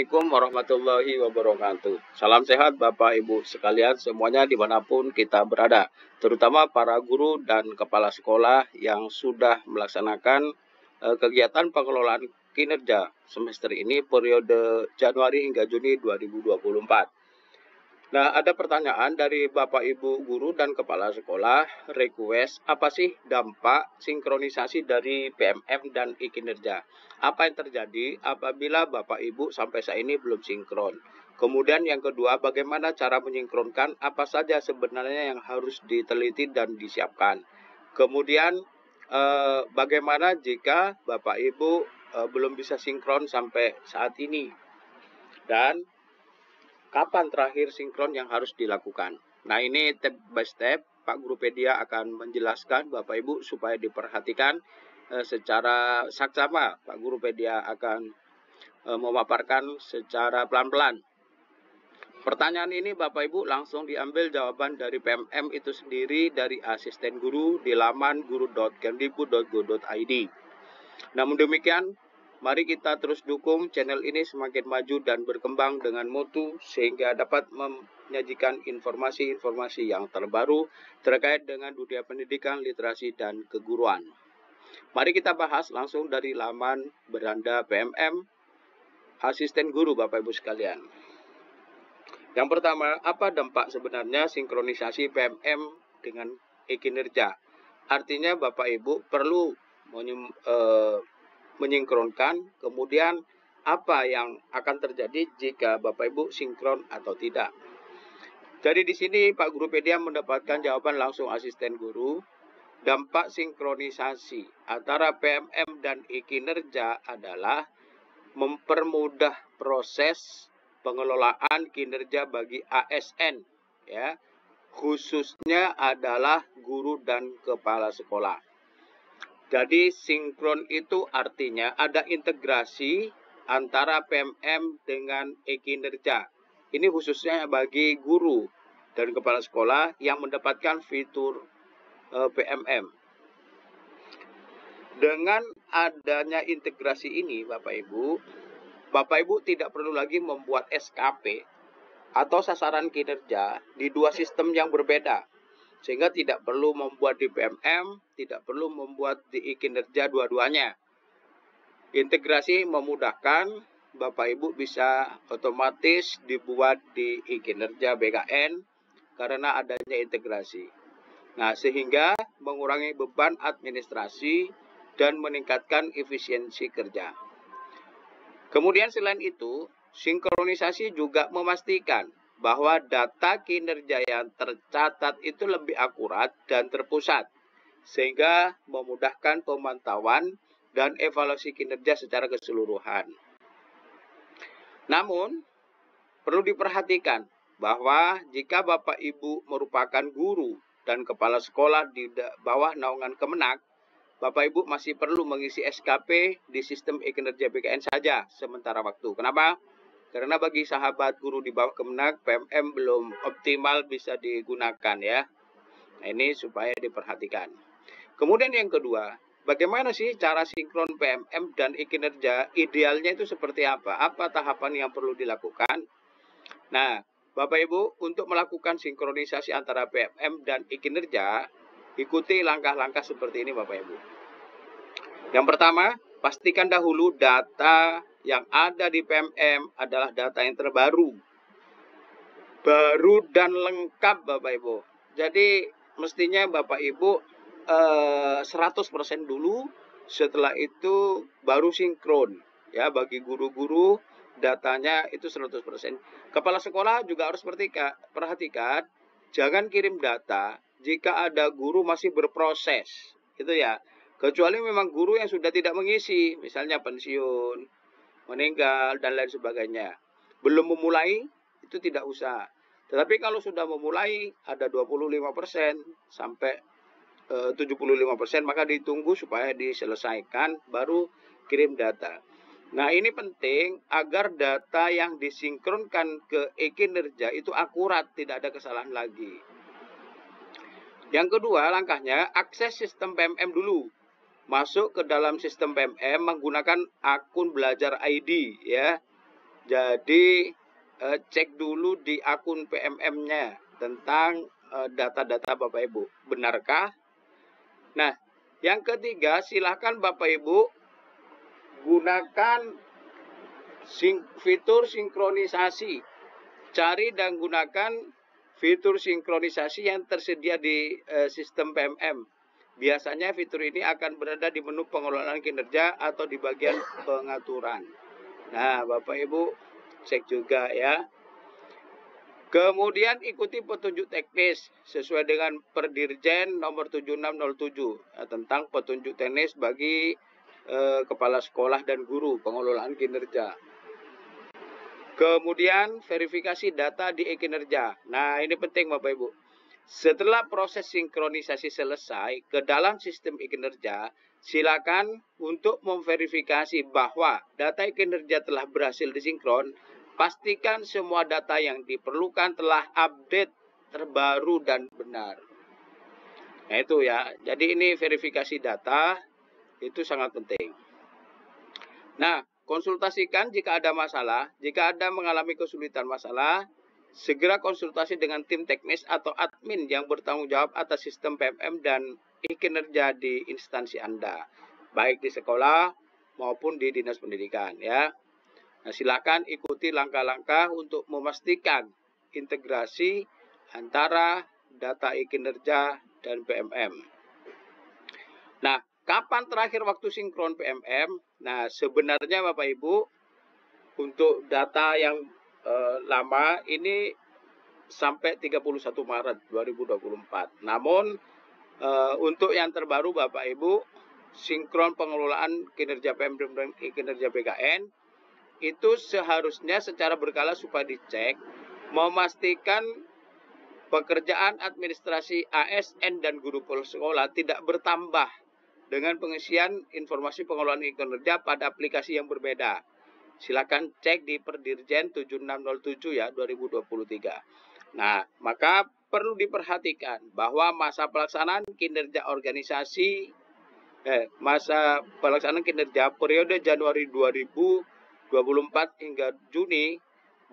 Assalamualaikum warahmatullahi wabarakatuh. Salam sehat Bapak Ibu sekalian semuanya dimanapun kita berada. Terutama para guru dan kepala sekolah yang sudah melaksanakan kegiatan pengelolaan kinerja semester ini periode Januari hingga Juni 2024. Nah, ada pertanyaan dari Bapak Ibu guru dan kepala sekolah, request apa sih dampak sinkronisasi dari PMM dan e-kinerja? Apa yang terjadi apabila Bapak Ibu sampai saat ini belum sinkron? Kemudian yang kedua, bagaimana cara menyinkronkan, apa saja sebenarnya yang harus diteliti dan disiapkan? Kemudian bagaimana jika Bapak Ibu belum bisa sinkron sampai saat ini? Dan kapan terakhir sinkron yang harus dilakukan? Nah, ini step by step Pak Gurupedia akan menjelaskan Bapak Ibu supaya diperhatikan secara saksama. Pak Gurupedia akan memaparkan secara pelan-pelan. Pertanyaan ini Bapak Ibu langsung diambil jawaban dari PMM itu sendiri dari asisten guru di laman guru.kemdikbud.go.id. Namun demikian, mari kita terus dukung channel ini semakin maju dan berkembang dengan mutu sehingga dapat menyajikan informasi-informasi yang terbaru terkait dengan dunia pendidikan, literasi, dan keguruan. Mari kita bahas langsung dari laman beranda PMM asisten guru Bapak Ibu sekalian. Yang pertama, apa dampak sebenarnya sinkronisasi PMM dengan e-kinerja? Artinya Bapak Ibu perlu menyinkronkan, kemudian apa yang akan terjadi jika Bapak Ibu sinkron atau tidak. Jadi di sini Pak Gurupedia mendapatkan jawaban langsung asisten guru. Dampak sinkronisasi antara PMM dan e-kinerja adalah mempermudah proses pengelolaan kinerja bagi ASN, ya, khususnya adalah guru dan kepala sekolah. Jadi sinkron itu artinya ada integrasi antara PMM dengan e-kinerja. Ini khususnya bagi guru dan kepala sekolah yang mendapatkan fitur PMM. Dengan adanya integrasi ini Bapak Ibu tidak perlu lagi membuat SKP atau sasaran kinerja di dua sistem yang berbeda. Sehingga tidak perlu membuat di PMM, tidak perlu membuat di e-kinerja dua-duanya. Integrasi memudahkan, Bapak Ibu bisa otomatis dibuat di e-kinerja BKN karena adanya integrasi. Nah, sehingga mengurangi beban administrasi dan meningkatkan efisiensi kerja. Kemudian selain itu, sinkronisasi juga memastikan bahwa data kinerja yang tercatat itu lebih akurat dan terpusat, sehingga memudahkan pemantauan dan evaluasi kinerja secara keseluruhan. Namun, perlu diperhatikan bahwa jika Bapak Ibu merupakan guru dan kepala sekolah di bawah naungan Kemenak, Bapak Ibu masih perlu mengisi SKP di sistem e-kinerja BKN saja sementara waktu. Kenapa? Karena bagi sahabat guru di bawah Kemenak, PMM belum optimal bisa digunakan ya. Nah, ini supaya diperhatikan. Kemudian yang kedua, bagaimana sih cara sinkron PMM dan e-kinerja? Idealnya itu seperti apa? Apa tahapan yang perlu dilakukan? Nah, Bapak Ibu, untuk melakukan sinkronisasi antara PMM dan e-kinerja, ikuti langkah-langkah seperti ini Bapak Ibu. Yang pertama, pastikan dahulu data yang ada di PMM adalah data yang terbaru. Baru dan lengkap Bapak Ibu. Jadi mestinya Bapak Ibu 100% dulu, setelah itu baru sinkron. Ya, bagi guru-guru datanya itu 100%. Kepala sekolah juga harus perhatikan, jangan kirim data jika ada guru masih berproses, gitu ya. Kecuali memang guru yang sudah tidak mengisi, misalnya pensiun, meninggal, dan lain sebagainya. Belum memulai, itu tidak usah. Tetapi kalau sudah memulai, ada 25% sampai 75%, maka ditunggu supaya diselesaikan, baru kirim data. Nah, ini penting agar data yang disinkronkan ke e-kinerja itu akurat, tidak ada kesalahan lagi. Yang kedua, langkahnya akses sistem PMM dulu. Masuk ke dalam sistem PMM menggunakan akun belajar ID ya. Jadi cek dulu di akun PMM-nya tentang data-data Bapak Ibu. Benarkah? Nah, yang ketiga, silakan Bapak Ibu gunakan fitur sinkronisasi. Cari dan gunakan fitur sinkronisasi yang tersedia di sistem PMM. Biasanya fitur ini akan berada di menu pengelolaan kinerja atau di bagian pengaturan. Nah, Bapak Ibu cek juga ya. Kemudian ikuti petunjuk teknis sesuai dengan Perdirjen nomor 7607 tentang petunjuk teknis bagi kepala sekolah dan guru pengelolaan kinerja. Kemudian verifikasi data di e-kinerja. Nah, ini penting Bapak Ibu. Setelah proses sinkronisasi selesai ke dalam sistem e-kinerja, silakan untuk memverifikasi bahwa data e-kinerja telah berhasil disinkron. Pastikan semua data yang diperlukan telah update, terbaru, dan benar. Nah itu ya, jadi ini verifikasi data itu sangat penting. Nah, konsultasikan jika ada masalah. Jika Anda mengalami kesulitan masalah, segera konsultasi dengan tim teknis atau admin yang bertanggung jawab atas sistem PMM dan e-kinerja di instansi Anda, baik di sekolah maupun di dinas pendidikan ya. Nah, silakan ikuti langkah-langkah untuk memastikan integrasi antara data e-kinerja dan PMM. Nah, kapan terakhir waktu sinkron PMM? Nah, sebenarnya Bapak Ibu, untuk data yang lama ini sampai 31 Maret 2024. Namun, untuk yang terbaru Bapak Ibu, sinkron pengelolaan kinerja PMM dan kinerja BKN, itu seharusnya secara berkala supaya dicek, memastikan pekerjaan administrasi ASN dan guru sekolah tidak bertambah dengan pengisian informasi pengelolaan kinerja pada aplikasi yang berbeda. Silakan cek di Perdirjen 7607 ya 2023. Nah, maka perlu diperhatikan bahwa masa pelaksanaan kinerja periode Januari 2024 hingga Juni,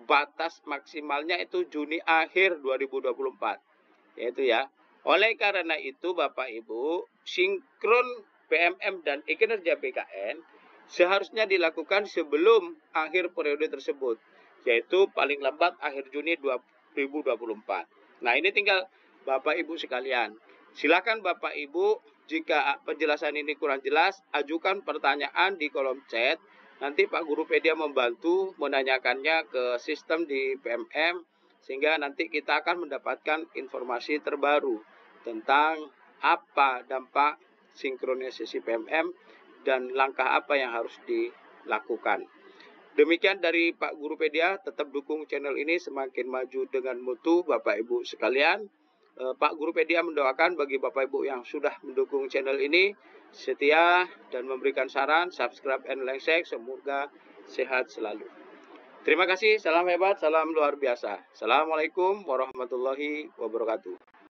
batas maksimalnya itu Juni akhir 2024. Yaitu ya. Oleh karena itu Bapak Ibu, sinkron PMM dan e-kinerja BKN seharusnya dilakukan sebelum akhir periode tersebut, yaitu paling lambat akhir Juni 2024. Nah, ini tinggal Bapak Ibu sekalian. Silakan Bapak Ibu, jika penjelasan ini kurang jelas, ajukan pertanyaan di kolom chat. Nanti Pak Guru Pedia membantu menanyakannya ke sistem di PMM, sehingga nanti kita akan mendapatkan informasi terbaru tentang apa dampak sinkronisasi PMM dan langkah apa yang harus dilakukan. Demikian dari Pak Guru Pedia, tetap dukung channel ini semakin maju dengan mutu Bapak Ibu sekalian. Pak Guru Pedia mendoakan bagi Bapak Ibu yang sudah mendukung channel ini, setia dan memberikan saran, subscribe and like, semoga sehat selalu. Terima kasih, salam hebat, salam luar biasa. Assalamualaikum warahmatullahi wabarakatuh.